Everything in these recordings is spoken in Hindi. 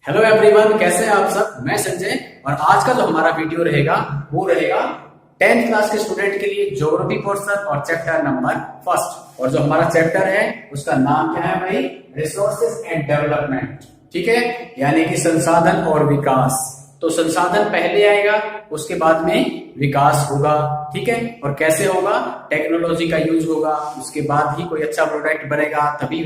हेलो एवरीवन, कैसे हैं आप सब। मैं संजय और आज का जो हमारा वीडियो रहेगा वो रहेगा 10th क्लास के स्टूडेंट के लिए ज्योग्राफी पोर्शन और चैप्टर नंबर फर्स्ट। और जो हमारा चैप्टर है उसका नाम क्या है भाई, रिसोर्सेज एंड डेवलपमेंट। ठीक है, यानी कि संसाधन और विकास। तो संसाधन पहले आएगा, उसके बाद में विकास होगा। ठीक है, और कैसे होगा, टेक्नोलॉजी का यूज होगा, उसके बाद ही कोई अच्छा प्रोडक्ट बनेगा, तभी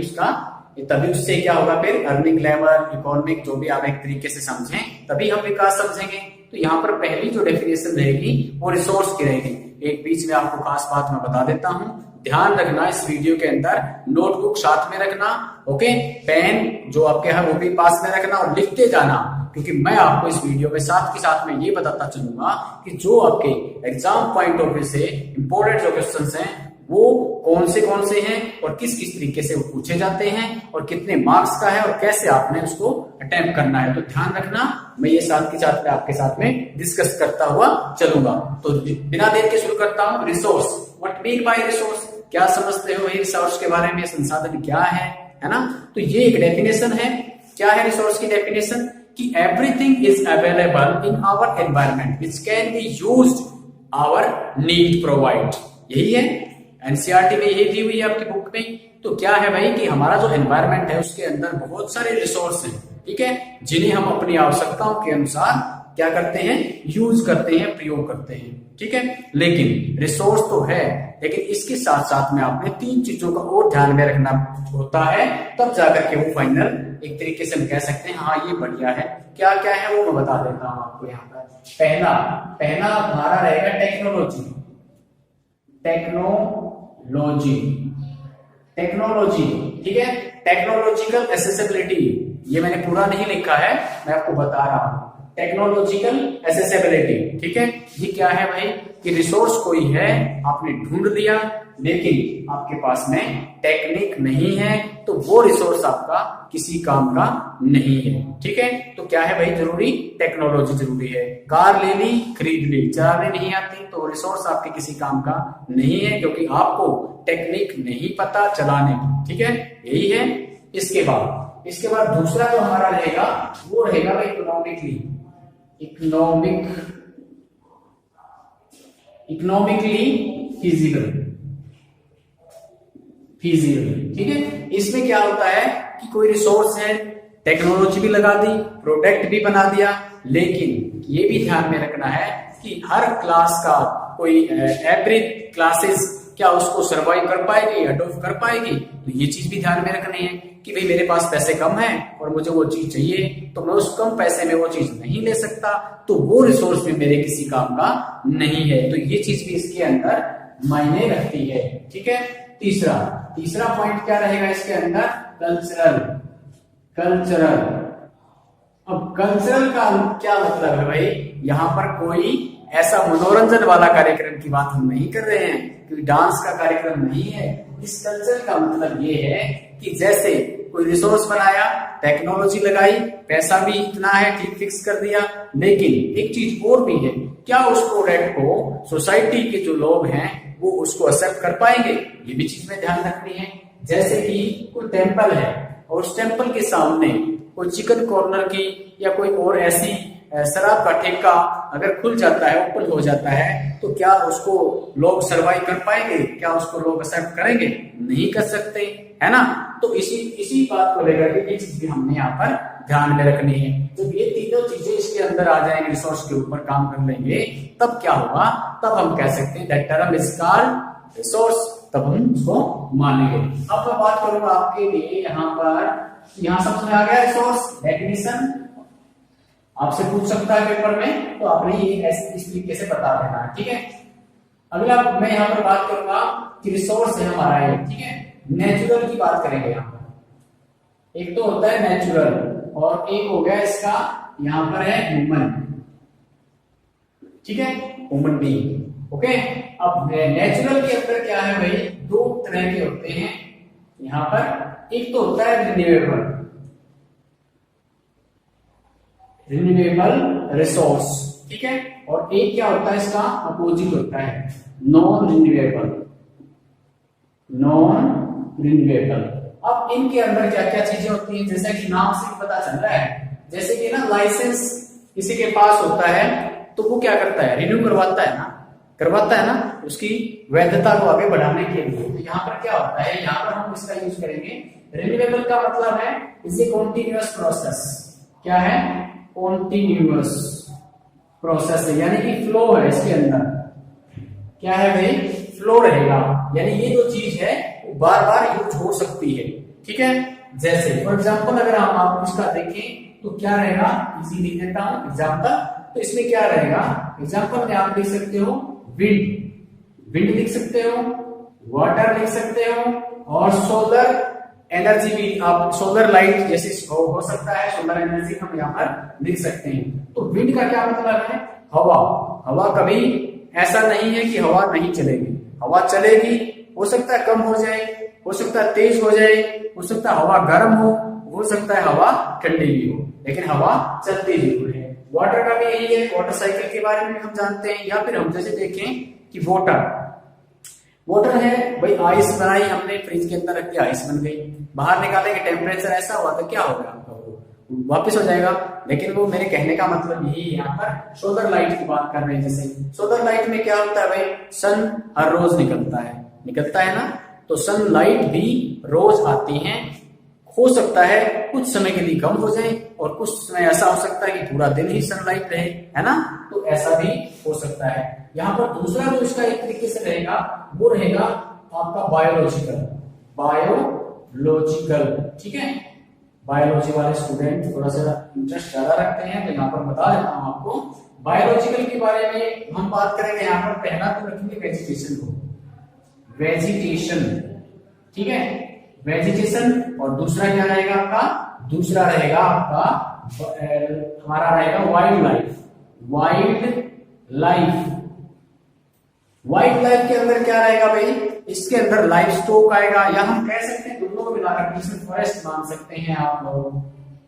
उससे क्या होगा, फिर अर्निंग लेवल, इकोनॉमिक, जो भी आप एक तरीके से समझें तभी हम विकास समझेंगे। तो यहाँ पर पहली जो डेफिनेशन रहेगी वो रिसोर्स की रहेगी। एक बीच में आपको खास बात मैं बता देता हूँ, ध्यान रखना इस वीडियो के अंदर, नोटबुक साथ में रखना, ओके, पेन जो आपके है वो भी पास में रखना और लिखते जाना, क्योंकि मैं आपको इस वीडियो में साथ के साथ में ये बताता चलूंगा कि जो आपके एग्जाम पॉइंट ऑफ व्यू से इंपॉर्टेंट जो क्वेश्चंस हैं वो कौन से हैं और किस किस तरीके से वो पूछे जाते हैं और कितने मार्क्स का है और कैसे आपने उसको अटेम्प्ट करना है। तो ध्यान रखना, मैं ये साथ के साथ में आपके साथ में डिस्कस करता हुआ चलूंगा। तो बिना देर के शुरू करता हूं। Resource, what mean by resource, क्या समझते हो भाई रिसोर्स के बारे में, संसाधन क्या है ना। तो ये एक डेफिनेशन है। क्या है रिसोर्स की डेफिनेशन, कि everything is available in our environment which can be used our need provide. यही है, एनसीईआरटी में यही दी हुई है आपकी बुक में। तो क्या है भाई कि हमारा जो एनवायरमेंट है उसके अंदर बहुत सारे रिसोर्स हैं, ठीक है, जिन्हें हम अपनी आवश्यकताओं के अनुसार क्या करते हैं, यूज करते हैं, प्रयोग करते हैं। ठीक है, लेकिन रिसोर्स तो है, लेकिन इसके साथ साथ में आपने तीन चीजों का और ध्यान में रखना होता है, तब जाकर के वो फाइनल एक तरीके से हम कह सकते हैं हाँ ये बढ़िया है। क्या क्या है वो मैं बता देता हूं आपको यहाँ पर। पहला हमारा रहेगा टेक्नोलॉजी। ठीक है, टेक्नोलॉजिकल एसेसिबिलिटी, ये मैंने पूरा नहीं लिखा है, मैं आपको बता रहा हूं। टेक्नोलॉजिकल एसेसिबिलिटी, ठीक है, ये क्या है भाई, कि रिसोर्स कोई है, आपने ढूंढ लिया, लेकिन आपके पास में टेक्निक नहीं है, तो वो रिसोर्स आपका किसी काम का नहीं है। ठीक है, तो क्या है भाई, जरूरी टेक्नोलॉजी जरूरी है। कार ले ली, खरीद ली, चलाने नहीं आती, तो रिसोर्स आपके किसी काम का नहीं है, क्योंकि आपको टेक्निक नहीं पता चलाने की। ठीक है, यही है। इसके बाद दूसरा जो हमारा रहेगा वो रहेगा भाई इकोनॉमिकली फिजिबल। ठीक है, इसमें क्या होता है कि कोई रिसोर्स है, टेक्नोलॉजी भी लगा दी, प्रोडक्ट भी बना दिया, लेकिन ये भी ध्यान में रखना है कि हर क्लास का कोई एवरेज क्लासेस क्या उसको सर्वाइव कर पाएगी, अडॉप्ट कर पाएगी। तो ये चीज भी ध्यान में रखनी है कि भाई मेरे पास पैसे कम है और मुझे वो चीज चाहिए, तो मैं उस कम पैसे में वो चीज नहीं ले सकता, तो वो रिसोर्स भी मेरे किसी काम का नहीं है। तो ये चीज भी इसके अंदर मायने रखती है। ठीक है, तीसरा पॉइंट क्या रहेगा इसके अंदर, कल्चरल। अब कल्चरल का क्या मतलब है भाई, यहाँ पर कोई ऐसा मनोरंजन वाला कार्यक्रम की बात हम नहीं कर रहे हैं, कोई डांस का कार्यक्रम नहीं है। इस कल्चर का मतलब ये है कि जैसे कोई रिसोर्स बनाया, टेक्नोलॉजी लगाई, पैसा भी इतना है, ठीक फिक्स कर दिया, लेकिन एक चीज और भी है, क्या उस प्रोडक्ट को सोसाइटी के जो लोग हैं वो उसको एक्सेप्ट कर पाएंगे, ये भी चीज में ध्यान रखनी है। जैसे कि कोई टेम्पल है और उस टेम्पल के सामने कोई चिकन कॉर्नर की या कोई और ऐसी शराब का ठेका अगर खुल जाता है, ओपन हो जाता है, तो क्या उसको लोग सर्वाइव कर पाएंगे, क्या उसको लोग एक्सेप्ट करेंगे, नहीं कर सकते, है ना। तो इसी बात को लेकर के ये चीज भी हमने यहाँ पर ध्यान में रखनी है। जब ये तीनों चीजें इसके अंदर आ जाएंगे, रिसोर्स के ऊपर काम कर लेंगे, तब क्या होगा, तब हम कह सकते हैं that term is called resource, तब हम उसको मानेंगे। अब मैं बात करूंगा आपके लिए यहाँ समझ में आ गया रिसोर्स डेफिनेशन, आपसे पूछ सकता है पेपर में, तो आपने ये इस तरीके से बता देना है। ठीक है, अगला मैं यहाँ पर बात करूंगा कि रिसोर्स है हमारा है, ठीक है, नेचुरल की बात करेंगे यहाँ पर। एक तो होता है नेचुरल और एक हो गया इसका यहाँ पर है ह्यूमन। ठीक है, ह्यूमन बीइंग। ओके, अब नेचुरल के अंदर क्या है भाई, दो तरह के होते हैं यहाँ पर। एक तो होता है रिन्यूएबल रिसोर्स, ठीक है, और एक क्या होता है इसका अपोजिट होता है, नॉन रिन्यूएबल। अब इनके अंदर क्या क्या चीजें होती हैं, जैसा कि नाम से पता चल रहा है जैसे कि ना लाइसेंस किसी के पास होता है तो वो क्या करता है, रिन्यू करवाता है ना उसकी वैधता को आगे बढ़ाने के लिए। तो यहाँ पर क्या होता है, यहाँ पर हम इसका यूज करेंगे। रिन्यूएबल का मतलब है इज ए कॉन्टिन्यूअस प्रोसेस। क्या है, कॉन्टिन्यूअस प्रोसेस है, यानी कि फ्लो है इसके अंदर। क्या है भाई, फ्लो रहेगा, यानी ये जो चीज है वो बार बार यूज हो सकती है। ठीक है, जैसे फॉर एग्जाम्पल अगर हम आप इसका देखें तो क्या रहेगा, इजी लिख देता हूं एग्जाम्पल। तो इसमें क्या रहेगा, एग्जाम्पल में आप लिख सकते हो विंड लिख सकते हो, वाटर लिख सकते हो, और सोलर एनर्जी भी आप, सोलर लाइट जैसे हो सकता है, सोलर एनर्जी हम यहाँ पर लिख सकते हैं। तो विंड का क्या मतलब है, हवा कभी ऐसा नहीं है कि हवा नहीं चलेगी, हवा चलेगी, हो सकता है कम हो जाए, हो सकता है तेज हो जाए, हो सकता है हवा गर्म हो सकता है हवा ठंडी भी हो, लेकिन हवा चलती जरूर है। वाटर का भी यही है, वाटर साइकिल के बारे में हम जानते हैं। या फिर हम जैसे देखें कि वाटर है भाई, आइस बनाई हमने, फ्रिज के अंदर रख दिया, आइस बन गई, बाहर निकालेंगे टेम्परेचर ऐसा हुआ तो क्या होगा, वापस हो जाएगा। लेकिन वो मेरे कहने का मतलब यही है, यहाँ पर सोलर लाइट की बात कर रहे हैं। जैसे सोलर लाइट में क्या होता है भाई, सन हर रोज निकलता है ना, तो सन लाइट भी रोज आती है। हो सकता है कुछ समय के लिए कम हो जाए और कुछ समय ऐसा हो सकता है कि पूरा दिन ही सनलाइट रहे, है ना, तो ऐसा भी हो सकता है। यहाँ पर दूसरा जो इसका एक तरीके से रहेगा वो रहेगा आपका बायोलॉजिकल। ठीक है, बायोलॉजी वाले स्टूडेंट थोड़ा सा इंटरेस्ट ज्यादा रखते हैं, तो यहाँ पर बता देता हूँ आपको। बायोलॉजिकल के बारे में हम बात करेंगे, यहाँ पर पहला तो रखेंगे वेजिटेशन को, ठीक है, वेजिटेशन। और दूसरा क्या रहेगा आपका, दूसरा रहेगा आपका हमारा रहेगा वाइल्ड लाइफ के अंदर क्या रहेगा भाई, इसके अंदर लाइफ स्टॉक आएगा, या हम कह सकते हैं दोनों को मिलाकर इसमें फॉरेस्ट मान सकते हैं आप लोग।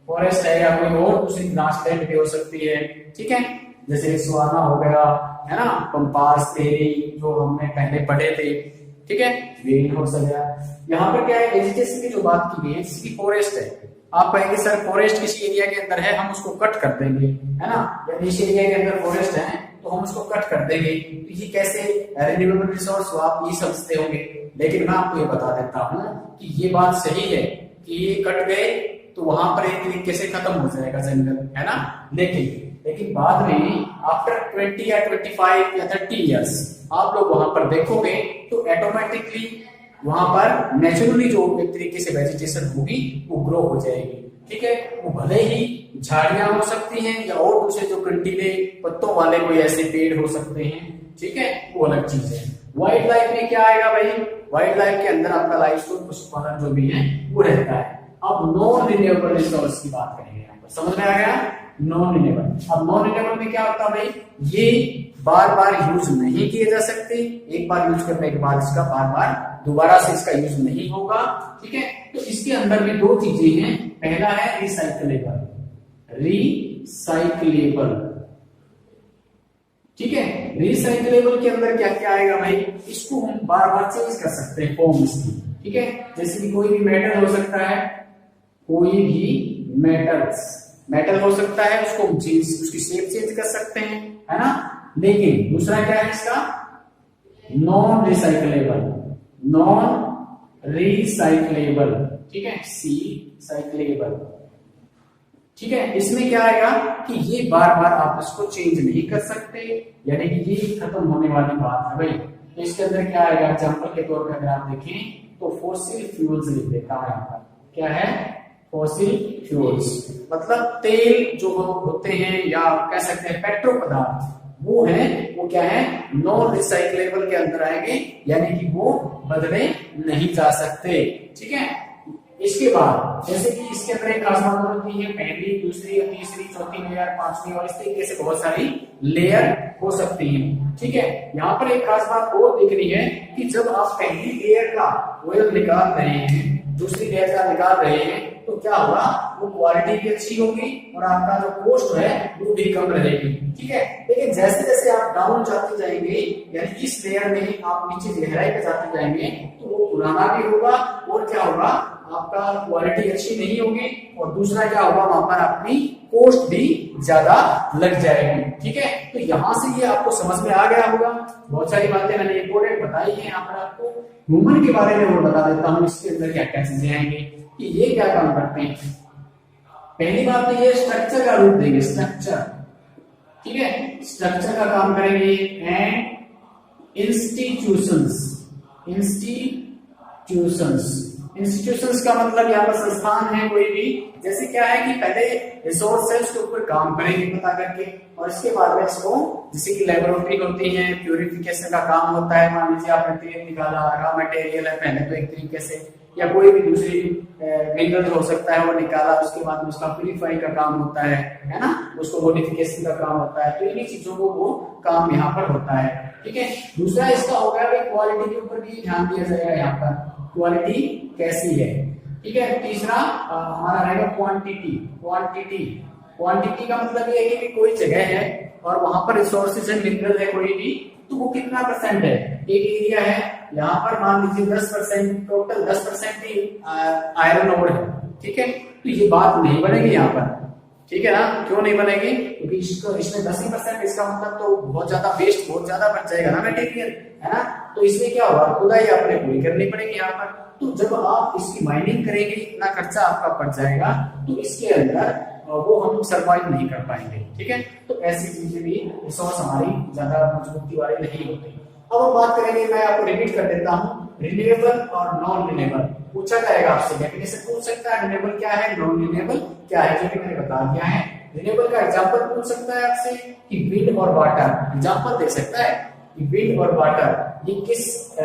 फॉरेस्ट है या कोई और दूसरी ग्रासलैंड भी हो सकती है। ठीक है, जैसे सवाना हो गया, है ना, पंपास, तेरी जो हमने पहले पढ़े थे। ठीक है, ग्रीन हाउस हो गया। यहाँ पर क्या है, वेजिटेशन की जो बात की गई है, जिसकी फॉरेस्ट है, आप कहेंगे सर फॉरेस्ट किसी एरिया के अंदर है, हम उसको कट कर देंगे, है ना, या इस एरिया के अंदर फॉरेस्ट है तो हम उसको कट कर देंगे, तो ये कैसे रिन्यूएबल रिसोर्स, आप ये समझते होंगे। लेकिन मैं आपको ये बता देता हूँ कि ये बात सही है कि ये कट गए तो वहां पर एक तरीके से खत्म हो जाएगा जंगल, है ना। लेकिन बाद में आफ्टर 20 या 25 या 30 इयर्स आप लोग वहां पर देखोगे तो ऑटोमेटिकली वहां पर नेचुरली जो एक तरीके से वेजिटेशन होगी वो ग्रो हो जाएगी। ठीक है, वो भले ही झाड़ियां हो सकती हैं या और दूसरे जो कंटीले पत्तों वाले कोई ऐसे पेड़ हो सकते हैं। ठीक है, वो अलग चीज है। वाइल्ड लाइफ में क्या आएगा भाई, वाइल्ड लाइफ के अंदर आपका लाइफ स्टॉक, पशुपालन जो भी है वो रहता है। अब नॉन रिन्यूएबल रिसोर्स की बात करेंगे, यहाँ पर समझ में आ गया, नॉन रिन्यूएबल। अब नॉन रिन्यूएबल में क्या होता है भाई, ये बार बार यूज नहीं किए जा सकते, एक बार यूज करने के बाद इसका बार बार दोबारा से इसका यूज नहीं होगा। ठीक है, तो इसके अंदर भी दो चीजें हैं, पहला है रिसाइकलेबल। ठीक है, रिसाइकलेबल के अंदर क्या क्या आएगा भाई, इसको हम बार बार चेंज कर सकते हैं फॉर्म इसकी। ठीक है, जैसे कि कोई भी मेटल हो सकता है, कोई भी मेटल हो सकता है, उसको हम उसकी शेप चेंज कर सकते हैं, है ना। लेकिन दूसरा क्या है इसका, नॉन रिसाइकलेबल। ठीक है, साइक्लेबल। ठीक है, इसमें क्या आएगा कि ये बार बार आप इसको चेंज नहीं कर सकते, यानी कि ये खत्म होने वाली बात है भाई। तो इसके अंदर क्या आएगा, एग्जांपल के तौर पर अगर आप देखें तो फॉसिल फ्यूल्स लिख देता है यहाँ पर। क्या है, फॉसिल फ्यूल्स मतलब तेल जो होते हैं, या कह सकते हैं पेट्रो पदार्थ, वो क्या है, नॉन रिसाइकलेबल के अंदर आएंगे, यानी कि वो बदले नहीं जा सकते। ठीक है, इसके बाद जैसे कि इसके अंदर एक खास बात होती है, पहली, दूसरी, तीसरी, चौथी लेयर, पांचवी, और इस तरीके से बहुत सारी लेयर हो सकती है। ठीक है, यहाँ पर एक खास बात और दिख रही है कि जब आप पहली लेयर का ऑयल निकाल रहे हैं, दूसरी लेयर का निकाल रहे हैं, तो क्या होगा, वो क्वालिटी भी अच्छी होगी और आपका जो कॉस्ट है वो भी कम रहेगी। ठीक है, लेकिन जैसे जैसे आप डाउन जाते जाएंगे, यानी इस लेयर में आप नीचे गहराई पे जाते जाएंगे, तो वो पुराना भी होगा, और क्या होगा, आपका क्वालिटी अच्छी नहीं होगी, और दूसरा क्या होगा, वहां पर अपनी कॉस्ट भी ज्यादा लग जाएगी। ठीक है, तो यहां से ये आपको समझ में आ गया होगा। बहुत सारी बातें मैंने इंपोर्टेंट बताई है। यहाँ पर आपको ह्यूमन के बारे में और बता देता हूँ, इसके अंदर क्या क्या चीजें आएंगी कि ये क्या काम करते हैं। पहली बात तो ये स्ट्रक्चर का रूप देंगे, स्ट्रक्चर। ठीक है, स्ट्रक्चर का काम करेंगे। एंड इंस्टीट्यूशंस का मतलब यहाँ पर संस्थान है कोई भी। जैसे क्या है कि पहले रिसोर्स है उसके ऊपर काम करेंगे पता करके, और इसके बाद में इसको, जैसे कि लेबोरेटरी होती है, प्यूरिफिकेशन का काम होता है। मान लीजिए आपने तेल निकाला, रॉ मटेरियल है पहले तो एक तरीके से, या कोई भी दूसरी मिनरल हो सकता है वो निकाला, उसके बाद में उसका प्यूरिफाई का काम होता है ना, उसको मॉडिफिकेशन का काम होता है। तो इन्हीं चीजों को वो काम यहाँ पर होता है। ठीक है, दूसरा इसका हो गया क्वालिटी के ऊपर भी ध्यान दिया जाएगा, यहाँ पर क्वालिटी कैसी है। ठीक है, तीसरा हमारा रहेगा क्वांटिटी का मतलब ये है कि कोई जगह है और वहां पर रिसोर्सेज है, मिनरल है कोई भी, तो वो कितना परसेंट है। एक एरिया है, यहाँ पर मान लीजिए 10%, टोटल 10% ही आयरन ओर है। ठीक है, तो ये बात नहीं बनेगी यहाँ पर। ठीक है ना, क्यों नहीं बनेगी? क्योंकि इसमें 10% इसका मतलब तो बहुत ज्यादा वेस्ट, बहुत ज्यादा बच जाएगा ना मटेरियल, है ना। तो इसलिए क्या होगा, खुदाई आपने पूरी करनी पड़ेगी यहाँ पर। तो जब आप इसकी माइनिंग करेंगे इतना खर्चा आपका पड़ जाएगा, तो इसके अंदर वो हम सरवाइव नहीं कर पाएंगे। ठीक है, तो ऐसी चीजें भी रिसोर्स हमारी ज्यादा मजबूती वाली नहीं होती। अब हम बात करेंगे, मैं आपको रिपीट कर देता हूँ, रिन्यूएबल और नॉन रिन्यूएबल पूछा जाएगा आपसे, डेफिनेशन पूछ सकता है। रिन्यूएबल क्या है, नॉन रिन्यूएबल क्या है, जो कि मैंने बता दिया है। रिन्यूएबल का एग्जांपल पूछ सकता है आपसे कि विंड और वाटर, एग्जांपल दे सकता है कि विंड और वाटर ये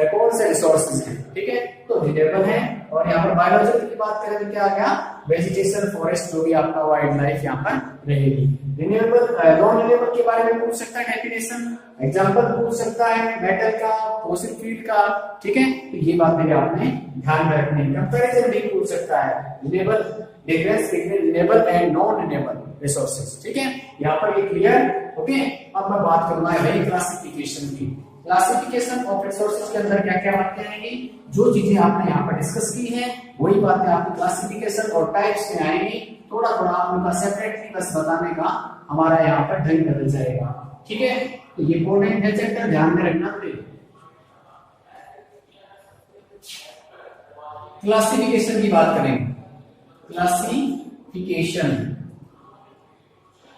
कौन से रिसोर्सेज हैं। ठीक है, तो रिन्यूएबल है। और यहाँ पर बायोलॉजिकल की बात करें तो क्या आ गया, वेजिटेशन, फॉरेस्ट, जो भी आपका वाइल्ड लाइफ यहाँ पर रहेगी। रिन्यूएबल, नॉन रिन्यूएबल के बारे में पूछ सकता है डेफिनेशन, एग्जांपल पूछ सकता है मेटल का, फॉसिल फ्यूल का। ठीक है, तो ये बातें आपने ध्यान में रखनी है। कंपैरिजन भी पूछ सकता है, renewable, difference between renewable and non renewable resources. ठीक है, यहाँ पर ये क्लियर। ओके, अब मैं बात करूंगा भाई क्लासिफिकेशन की। क्लासिफिकेशन ऑफ रिसोर्सेज के अंदर क्या क्या बातें आएंगी, जो चीजें आपने यहाँ पर डिस्कस की हैं वही बातें आपकी क्लासिफिकेशन और टाइप्स में आएंगी। थोड़ा थोड़ा उनका सेपरेटली बस बताने का हमारा यहाँ पर ढंग बदल जाएगा। ठीक है, तो ये इंपॉर्टेंट है चैप्टर, ध्यान में रखना। क्लासिफिकेशन की बात करेंगे। क्लासिफिकेशन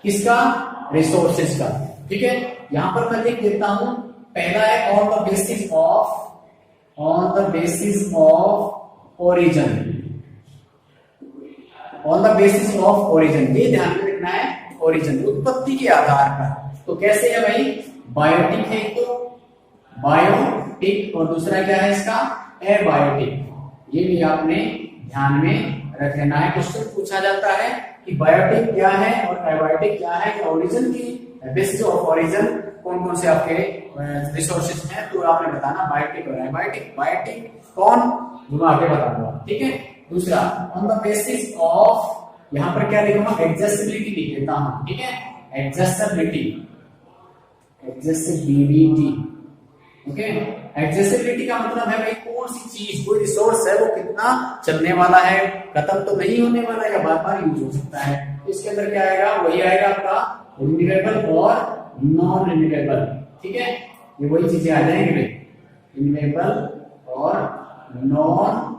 किसका, रिसोर्सेज का। ठीक है, यहां पर मैं लिख देता हूं, पहला है on the basis of origin. On the basis of origin, ये ध्यान में रखना है, ओरिजिन उत्पत्ति के आधार पर। तो कैसे है भाई, बायोटिक है तो बायोटिक, और दूसरा क्या है इसका, एबायोटिक। ये भी आपने ध्यान में रख लेना है। क्वेश्चन पूछा जाता है कि बायोटिक क्या है और एबायोटिक क्या है, ओरिजिन की बेसिस ऑफ ओरिजिन कौन कौन से आपके रिसोर्सेज हैं, तो आपने बताना बायोटिक और एबायोटिक। बायोटिक कौन, दोनों आगे बताऊंगा। ठीक है, दूसरा ऑन द बेसिस ऑफ, यहां पर क्या लिखूंगा, एडजस्टेबिलिटी लिख देता हूं। ठीक है, एडजस्टेबिलिटी। ओके, एडजस्टेबिलिटी का मतलब है भाई कौन सी चीज, कोई रिसोर्स है वो कितना चलने वाला है, खत्म तो नहीं होने वाला है, या बार बार यूज हो सकता है। इसके अंदर क्या आएगा, वही आएगा आपका रिन्यूएबल और नॉन रिन्यूएबल। ठीक है, ये वही चीजें आ जाएंगे भाई, रिन्यूएबल और नॉन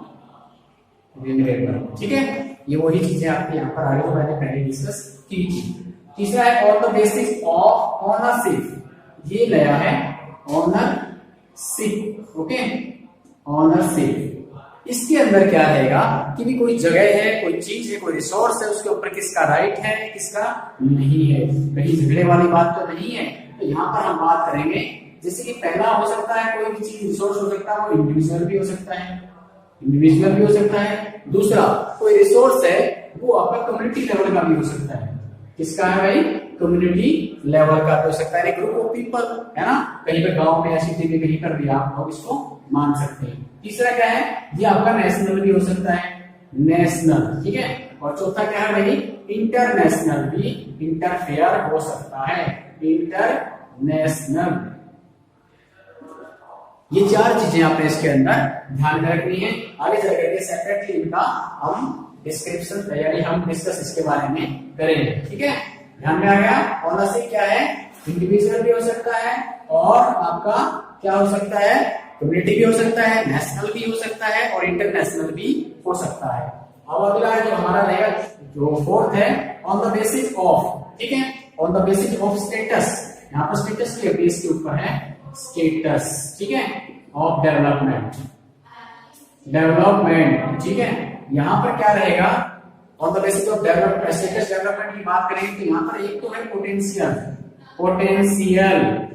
रिन्यूएबल। ठीक है, ये वही चीजें आपके यहाँ पर आगे मैंने पहले डिस्कस की थी। तीसरा है on the basis of ownership, ये नया है, ओनरशिप। Okay, ownership. इसके अंदर क्या रहेगा कि भी कोई जगह है, कोई चीज है, कोई रिसोर्स है, उसके ऊपर किसका राइट है, किसका नहीं है, कहीं झगड़े वाली बात तो नहीं है। तो यहाँ पर हम बात करेंगे, जैसे कि पहला हो सकता है कोई भी चीज रिसोर्स हो सकता है, वो इंडिविजुअल भी हो सकता है, इंडिविजुअल भी हो सकता है। दूसरा कोई रिसोर्स है वो आपका कम्युनिटी लेवल का भी हो सकता है। किसका है भाई, कम्युनिटी लेवल का हो सकता है, ग्रुप ऑफ पीपल, है ना, कहीं पे गांव में या सिटी में कहीं पर भी आप लोग इसको मान सकते हैं। तीसरा क्या है, ये आपका नेशनल भी हो सकता है, नेशनल। ठीक है, और चौथा क्या है भाई, इंटरनेशनल भी इंटरफेयर हो सकता है, इंटरनेशनल। ये चार चीजें आपने इसके अंदर ध्यान में रखनी है। आगे चल करके सेपरेटली इनका हम डिस्क्रिप्शन यानी हम डिस्कस इसके बारे में करेंगे। ठीक है, ध्यान में आ गया। पॉलिसी क्या है, इंडिविजुअल भी हो सकता है और आपका क्या हो सकता है, कम्युनिटी भी हो सकता है, नेशनल भी हो सकता है और इंटरनेशनल भी हो सकता है। अब अगला है जो हमारा रहेगा, जो फोर्थ है, ऑन द बेसिस ऑफ। ठीक है, on the basis of status, यहाँ पर स्टेटस के बेस के ऊपर है स्टेटस। ठीक है, ऑफ डेवलपमेंट, डेवलपमेंट। ठीक है, यहाँ पर क्या रहेगा, on the basis of development, status development की बात करेंगे तो यहाँ पर एक तो है पोटेंशियल, पोटेंशियल।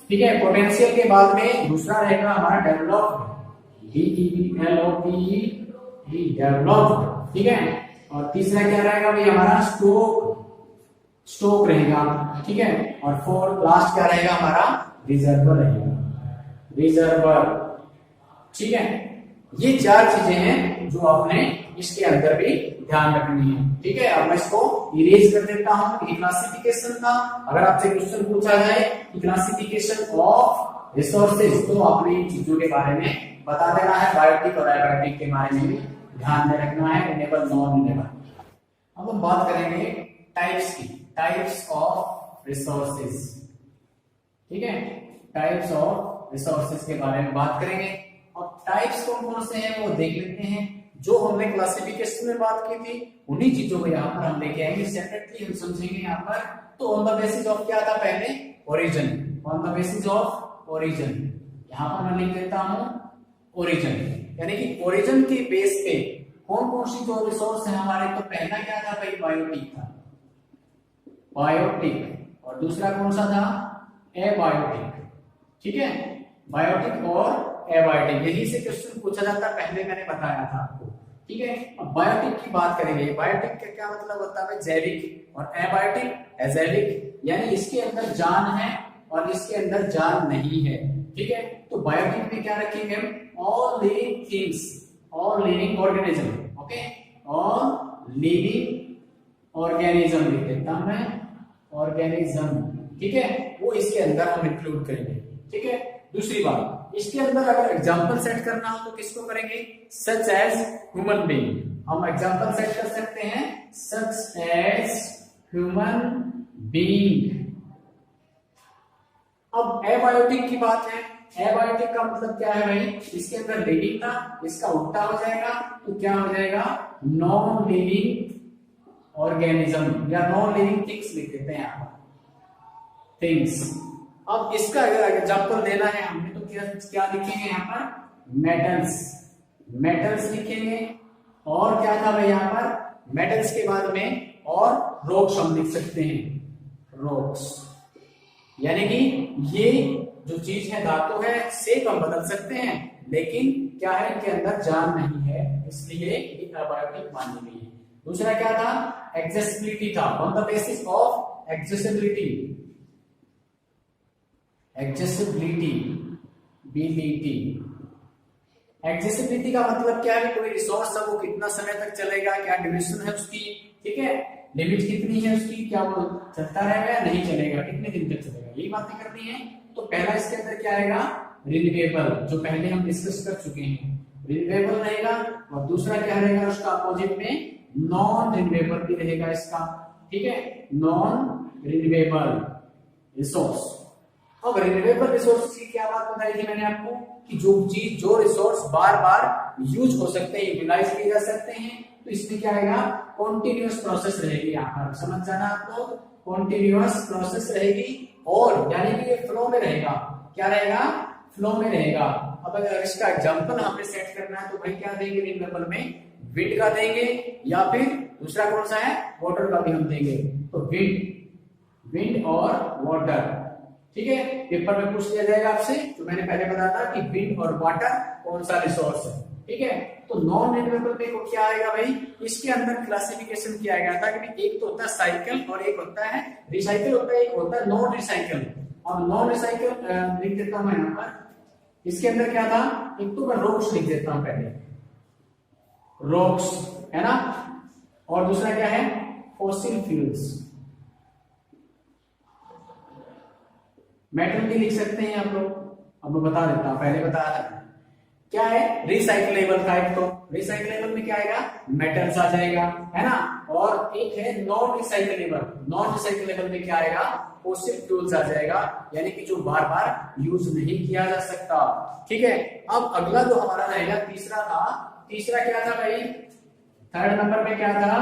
ठीक है, पोटेंशियल के बाद में दूसरा रहेगा हमारा डेवलप, DEVLOPE, डेवलप। ठीक है, और तीसरा क्या रहेगा भाई हमारा स्टोक, स्टोक रहेगा। ठीक है, और फोर्थ लास्ट क्या रहेगा हमारा, रिजर्वर रहेगा, रिजर्वर। ठीक है, ये चार चीजें हैं जो आपने इसके अंदर भी ध्यान रखनी है। ठीक है, अब मैं इसको इरेज कर देता हूं। क्लासिफिकेशन था, अगर आपसे क्वेश्चन पूछा जाए कि क्लासिफिकेशन ऑफ रिसोर्सेज, तो आपने इन चीजों के बारे में बता देना है। बायोटिक और एबायोटिक के बारे में भी ध्यान में रखना है, रिन्यूएबल नॉन रिन्यूएबल। अब हम बात करेंगे टाइप्स की, टाइप्स ऑफ रिसोर्सेज। ठीक है, टाइप्स ऑफ रिसोर्सेज के बारे में बात करेंगे। और टाइप्स कौन कौन से हैं वो देख लेते हैं। जो हमने क्लासिफिकेशन में बात की थी उन्हीं चीजों को यहाँ पर हम लेके आएंगे, सेपरेटली हम समझेंगे यहाँ पर। तो ऑन द बेसिस ऑफ क्या था पहले, origin, on the basis of origin. यहाँ पर मैं लिख देता हूँ ओरिजिन, यानी कि ओरिजिन के बेस पे कौन कौन सी जो रिसोर्स है हमारे। तो पहला क्या था भाई, बायोटिक था, बायोटिक। और दूसरा कौन सा था, एबायोटिक। ठीक है, बायोटिक और एबायोटिक, यही से क्वेश्चन पूछा जाता, पहले मैंने बताया था आपको। ठीक है, अब बायोटिक की बात करेंगे। बायोटिक का क्या मतलब होता है, जैविक, और एबायोटिक अजैविक, यानी इसके अंदर जान है और इसके अंदर जान नहीं है। ठीक है, तो बायोटिक में क्या रखेंगे हम, all living things, all living organism. Okay, all living organism लिख देता हूं मैं, ऑर्गेनिज्म। ठीक है, वो इसके अंदर हम इंक्लूड करेंगे। ठीक है, दूसरी बात, इसके अंदर अगर एग्जांपल सेट करना हो तो किसको करेंगे, सच एज ह्यूमन बीइंग। हम एग्जांपल सेट कर सकते हैं, सच एज ह्यूमन बीइंग। अब एबायोटिक की बात है, एबायोटिक का मतलब क्या है भाई, इसके अंदर लिविंग था, इसका उल्टा हो जाएगा तो क्या हो जाएगा, नॉन लिविंग ऑर्गेनिज्म या नॉन लिविंग थिंग्स लिख देते हैं यहाँ थिंग्स। अब इसका अगर एग्जांपल देना है हमने तो क्या लिखेंगे यहाँ पर, मेटल्स, मेटल्स लिखेंगे। और क्या था भाई यहाँ पर, मेटल्स के बाद में और रॉक्स हम लिख सकते हैं, रॉक्स। यानी कि ये जो चीज है धातु है, शेप हम बदल सकते हैं, लेकिन क्या है इनके अंदर जान नहीं है, इसलिए ये एबायोटिक मानी गई है। दूसरा क्या था, एक्सेसिबिलिटी था, on the basis of accessibility, accessibility, BBT. Accessibility का मतलब क्या है, कोई रिसोर्स है वो कितना समय तक चलेगा, क्या ड्यूरेशन है उसकी। ठीक है, लिमिट कितनी है उसकी, क्या वो चलता रहेगा या नहीं चलेगा, कितने दिन तक चलेगा, यही बातें करनी है। तो पहला इसके अंदर क्या आएगा, रिन्यूएबल, जो पहले हम डिस्कस कर चुके हैं, रिन्यूएबल रहेगा। और दूसरा क्या रहेगा उसका अपोजिट में, नॉन रिन्यूएबल भी रहेगा इसका। ठीक है, नॉन रिन्यूएबल रिसोर्स। अब रिन्यूएबल रिसोर्स की क्या बात बताई थी मैंने आपको, कि जो चीज, जो रिसोर्स बार बार यूज हो सकते हैं, यूटिलाइज किए जा सकते हैं, तो इसमें क्या आएगा, कॉन्टिन्यूअस प्रोसेस रहेगी। यहाँ पर समझ जाना आप लोग, कॉन्टिन्यूअस प्रोसेस रहेगी, और यानी कि ये फ्लो में रहेगा। क्या रहेगा, फ्लो में रहेगा। अब अगर इसका एग्जांपल हमें सेट करना है तो भाई क्या देंगे रिन्यूएबल में, विंड का देंगे, या फिर दूसरा कौन सा है, वाटर का भी हम देंगे। तो विंड, विंड और वाटर। ठीक है, पेपर में पूछ लिया जाएगा आपसे, तो मैंने पहले बताया था कि विंड और वाटर कौन सा रिसोर्स है। ठीक है, तो नॉन रिन्यूएबल में क्या आएगा भाई, इसके अंदर क्लासिफिकेशन किया गया था कि एक तो होता है साइकिल और एक होता है रिसाइकिल होता है, एक होता है नॉन रिसाइकिल। और नॉन रिसाइकिल लिख देता हूं यहाँ पर। इसके अंदर क्या था, एक तो मैं रॉक्स लिख देता हूं पहले, रॉक्स है ना, और दूसरा क्या है, फॉसिल फ्यूल्स। मेटल भी लिख सकते हैं आप लोग, अब मैं बता देता हूं, पहले बताया था। क्या है, रिसाइकलेबल था एक, तो रिसाइकलेबल में क्या आएगा, मेटल्स आ जाएगा, है ना। और एक है नॉन रिसाइकलेबल, नॉन रिसाइकलेबल में क्या आएगा, फॉसिल फ्यूल्स आ जाएगा, यानी कि जो बार बार यूज नहीं किया जा सकता। ठीक है, अब अगला जो हमारा रहेगा तीसरा था, तीसरा क्या था भाई, थर्ड नंबर पे क्या था,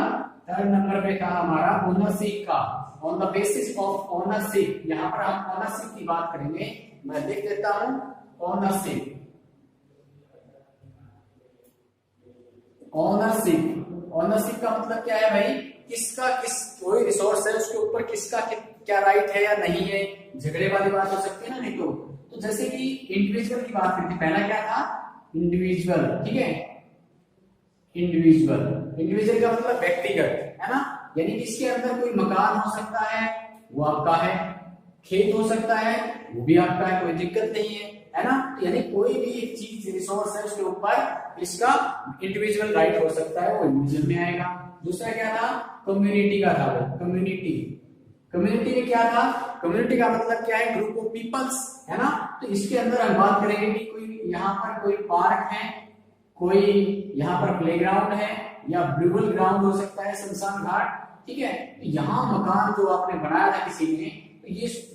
थर्ड नंबर पे था हमारा ओनरशिप का, on the basis of ownership. यहां पर हम ओनरशिप की बात करेंगे, मैं लिख देता हूं ओनरशिप, ओनरशिप, ओनरशिप का मतलब क्या है भाई, किसका, किस कोई रिसोर्स है उसके ऊपर किसका क्या राइट है या नहीं है, झगड़े वाली बात हो सकती है ना, नहीं तो जैसे कि इंडिविजुअल की बात करते, पहला क्या था, इंडिविजुअल, ठीक है, इंडिविजुअल, इंडिविजुअल का मतलब व्यक्तिगत, है ना, यानी कि इसके अंदर कोई मकान हो सकता है वो आपका है, खेत हो सकता है वो भी आपका है, कोई दिक्कत नहीं है ना, यानी कोई भी एक चीज रिसोर्स है उसके ऊपर इसका इंडिविजुअल राइट हो सकता है, वो इंडिविजुअल में आएगा। दूसरा क्या था, कम्युनिटी का था, वो कम्युनिटी, कम्युनिटी में क्या था, कम्युनिटी का मतलब क्या है, ग्रुप ऑफ पीपल्स, है ना, तो इसके अंदर हम बात करेंगे कि कोई यहाँ पर कोई पार्क है, कोई यहाँ पर प्लेग्राउंड है या ब्यूरल ग्राउंड हो सकता है, शमशान घाट, ठीक है, तो यहाँ मकान जो आपने बनाया था किसी ने, तो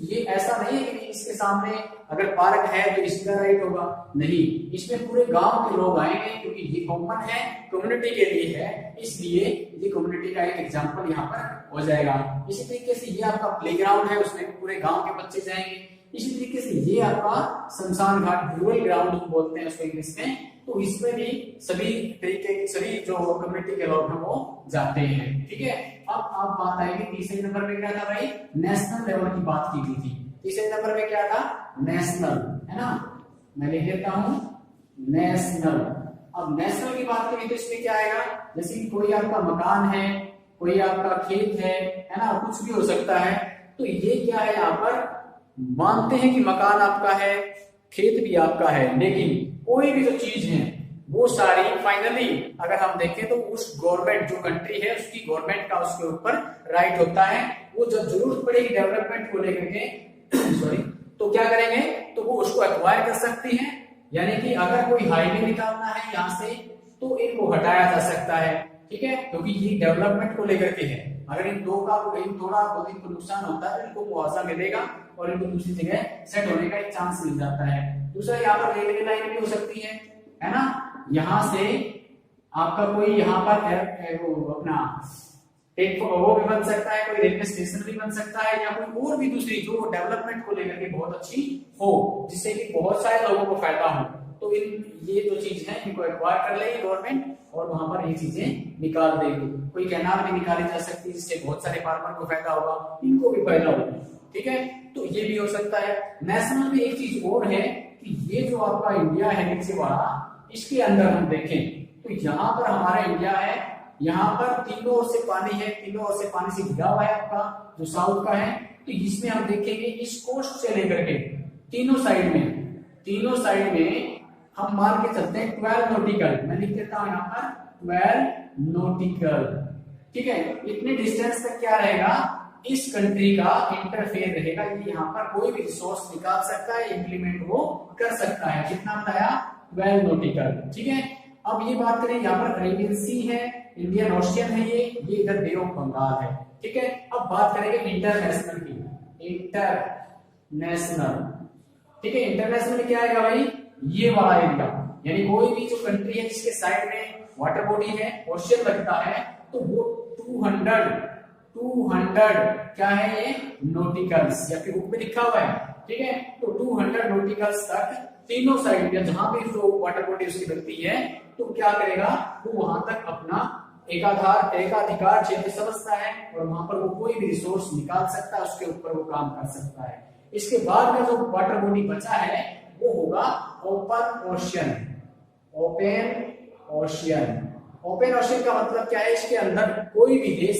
ये ऐसा नहीं है कि इसके सामने अगर पार्क है तो इसका राइट होगा, नहीं, इसमें पूरे गांव के लोग आएंगे क्योंकि ये कॉमन है, कम्युनिटी के लिए है, इसलिए ये कम्युनिटी का एक एग्जांपल यहाँ पर हो जाएगा। इसी तरीके से ये आपका प्लेग्राउंड है, उसमें पूरे गांव के बच्चे जाएंगे। इसी तरीके से ये आपका शमशान घाट, ब्यूरल ग्राउंड बोलते हैं उसको इंग्लिश में, तो इसमें भी सभी तरीके की, सभी जो कम्युनिटी के लोग हैं वो जाते हैं। ठीक है, अब बात आएगी तीसरे नंबर पे, क्या था भाई, नेशनल लेवल की बात की गई थी। तीसरे नंबर पे क्या था, नेशनल, है ना, मैं लिख देता हूं नेशनल। अब नेशनल की बात करें तो इसमें क्या आएगा, जैसे कि कोई आपका मकान है, कोई आपका खेत है ना, कुछ भी हो सकता है, तो ये क्या है, यहाँ पर मानते हैं कि मकान आपका है, खेत भी आपका है, लेकिन कोई भी जो चीज है वो सारी फाइनली अगर हम देखें तो उस गवर्नमेंट, जो कंट्री है उसकी गवर्नमेंट का उसके ऊपर राइट होता है, वो जब जरूरत पड़ेगी डेवलपमेंट को लेकर के सॉरी, तो क्या करेंगे, तो वो उसको एक्वायर कर सकती है, यानी कि अगर कोई हाईवे निकालना है यहाँ से तो इनको हटाया जा सकता है, ठीक है, क्योंकि ये डेवलपमेंट को लेकर के है। अगर इन दो का थोड़ा बहुत इनको नुकसान होता है, इनको मुआवजा मिलेगा और इनको दूसरी जगह सेट होने का एक चांस मिल जाता है। दूसरा, यहाँ पर रेलवे लाइन भी हो सकती है ना, यहाँ से आपका कोई यहाँ पर वो अपना एक वो भी बन सकता है, कोई रेलवे स्टेशन भी बन सकता है, या कोई और भी दूसरी जो डेवलपमेंट को लेकर के बहुत अच्छी हो, जिससे कि बहुत सारे लोगों को फायदा हो, तो इन ये जो चीज है इनको एक्वायर कर लेगी गवर्नमेंट और वहां पर ये चीजें निकाल देगी। कोई कैनाल भी निकाली जा सकती है जिससे बहुत सारे फार्मर को फायदा होगा, इनको भी फायदा होगा, ठीक है, तो ये भी हो सकता है। नेशनल में एक चीज और है कि ये जो आपका इंडिया है नीचे वाला, इसके अंदर हम देखें तो यहाँ पर हमारा इंडिया है, यहाँ पर तीनों ओर से पानी है, तीनों ओर से पानी से घिरा हुआ है आपका जो साउथ का है, तो इसमें हम देखेंगे इस कोस्ट से लेकर के तीनों साइड में हम मान के चलते हैं 12 नॉटिकल, मैं लिख देता हूं यहाँ पर 12 नॉटिकल, ठीक है, इतने डिस्टेंस तक क्या रहेगा, इस कंट्री का इंटरफेयर रहेगा, ये यहाँ पर कोई भी रिसोर्स निकाल सकता है, इंप्लीमेंट वो कर सकता है। कितना बताया, 12 नॉटिकल, ठीक है। अब ये बात करें, यहाँ पर अरेबियन सी है, इंडियन ओशियन है, ये इधर बे ऑफ बंगाल है, ठीक है। अब बात करेंगे इंटरनेशनल की, इंटरनेशनल, ठीक है, इंटरनेशनल में क्या आएगा भाई, ये वाला एरिया, यानी कोई भी जो कंट्री है जिसके साइड में वाटर बॉडी है, ओशियन लगता है, तो वो 200 क्या है ये, नॉटिकल्स, या फिर बुक में लिखा हुआ है, ठीक है, तो 200 नॉटिकल्स तक तीनों साइड में जहां भी जो वाटर बॉडी उसकी लगती है, तो क्या करेगा, वो वहां तक अपना एकाधिकार क्षेत्र समझता है और वहां पर वो कोई भी रिसोर्स निकाल सकता है, उसके ऊपर वो काम कर सकता है। इसके बाद का जो वाटर बॉडी बचा है वो होगा ओपन ओशियन। ओपन ओशियन का मतलब क्या है, इसके अंदर कोई भी देश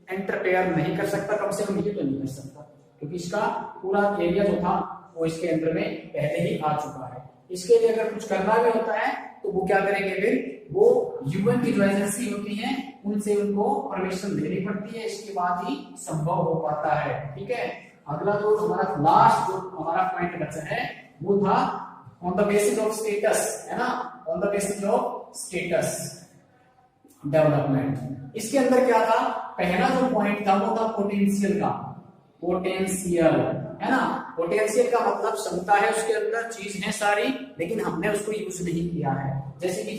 एंटरफेयर नहीं कर सकता, कम से कम ये तो नहीं कर सकता, क्योंकि इसका पूरा एरिया जो था वो इसके अंदर में पहले ही आ चुका है। इसके लिए अगर कुछ करना भी होता है तो वो क्या करेंगे, फिर वो यूएन की जो एजेंसी होती है उनसे उनको परमिशन लेनी पड़ती है, इसके बाद ही संभव हो पाता है, ठीक है। अगला जो हमारा लास्ट जो हमारा पॉइंट बचा है वो था on the basis of status, है ना, on the basis of status development. इसके अंदर क्या था, पहला जो पॉइंट था वो था पोटेंशियल का, पोटेंशियल है ना। पोटेंशियल का मतलब क्षमता है, उसके अंदर चीज है सारी, लेकिन हमने उसको यूज नहीं किया है। जैसे कि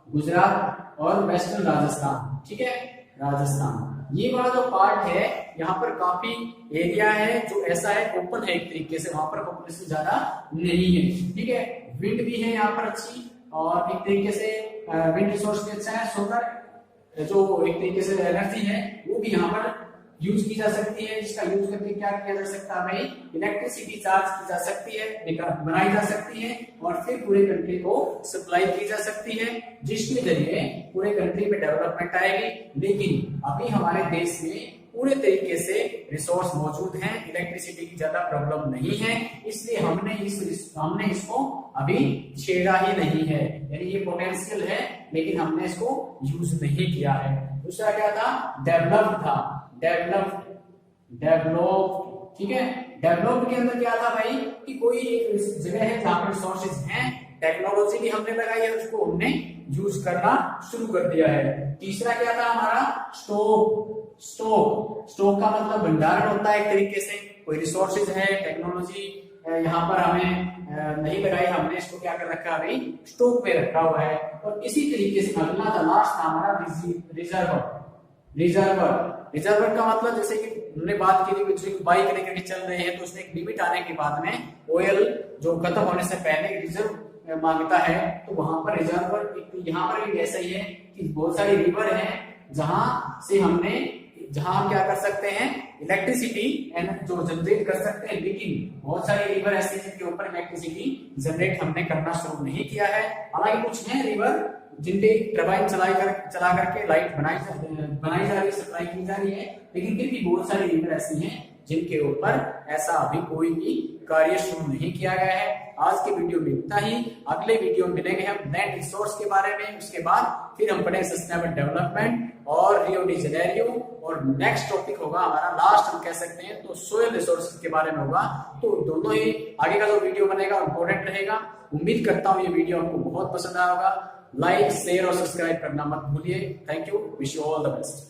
गुजरात और वेस्टर्न राजस्थान, ठीक है, राजस्थान ये वाला जो पार्ट है यहाँ पर काफी एरिया है जो ऐसा है ओपन है एक तरीके से, वहां पर पॉपुलेशन ज्यादा नहीं है, ठीक है। विंड भी है यहाँ पर अच्छी, और एक तरीके से विंड रिसोर्स भी अच्छा है। सोलर जो एक तरीके से एनर्जी है वो भी यहाँ पर यूज की जा सकती है, जिसका यूज करके क्या किया जा सकता है भाई, इलेक्ट्रिसिटी चार्ज की जा सकती है, बनाई जा सकती है, और फिर पूरे कंट्री को सप्लाई की जा सकती है, जिसके जरिए पूरे कंट्री में डेवलपमेंट आएगी। लेकिन अभी हमारे देश में पूरे तरीके से रिसोर्स मौजूद हैं, इलेक्ट्रिसिटी की ज्यादा प्रॉब्लम नहीं है, इसलिए हमने इसको अभी छेड़ा ही नहीं है। यानी ये पोटेंशियल है लेकिन हमने इसको यूज नहीं किया है। दूसरा क्या था, डेवलप था, डेवलप, ठीक है। डेवलप के अंदर क्या था भाई कि कोई एक जगह है जहां पर रिसोर्सेज हैं, टेक्नोलॉजी भी हमने लगाई है, उसको हमने यूज करना शुरू कर दिया है। तीसरा क्या था हमारा, स्टॉक का मतलब भंडारण होता है एक तरीके से, कोई रिसोर्सेज है, टेक्नोलॉजी यहाँ पर हमें नहीं लगाई, हमने इसको क्या कर रखा है भाई, स्टॉक में रखा हुआ है। और इसी तरीके से अगला था, लास्ट था हमारा रिजर्वर का मतलब जैसे कि हमने बात की थी कि बाइक लेकर के चल रहे हैं तो उसमें एक लिमिट आने के बाद में ऑयल जो खत्म होने से पहले रिजर्व मांगता है, तो वहां पर रिजर्वर, यहाँ पर भी ऐसा ही है कि बहुत सारी रिवर है जहां हम क्या कर सकते हैं, इलेक्ट्रिसिटी जो जनरेट कर सकते हैं, लेकिन बहुत सारी रिवर ऐसी है जिनके ऊपर इलेक्ट्रिसिटी जनरेट हमने करना शुरू नहीं किया है। हालांकि कुछ है रिवर जिनके टरबाइन चला करके लाइट बनाई जा रही है, सप्लाई की जा रही है, लेकिन फिर भी बहुत सारी रिवर ऐसी हैं जिनके ऊपर ऐसा अभी कोई भी कार्य शुरू नहीं किया गया है। आज के वीडियो में इतना ही, अगले वीडियो में मिलेंगे हम लैंड रिसोर्स के बारे में, उसके बाद फिर हम पढ़ेंगे सस्टेनेबल डेवलपमेंट और रियो डी जेनेरियो, और नेक्स्ट टॉपिक होगा हमारा, लास्ट हम कह सकते हैं तो सोयल रिसोर्सेज के बारे में होगा। तो दोनों ही आगे का जो वीडियो बनेगा इंपॉर्टेंट रहेगा। उम्मीद करता हूँ ये वीडियो आपको बहुत पसंद आया होगा। लाइक, शेयर और सब्सक्राइब करना मत भूलिए। Thank you, wish you all the best.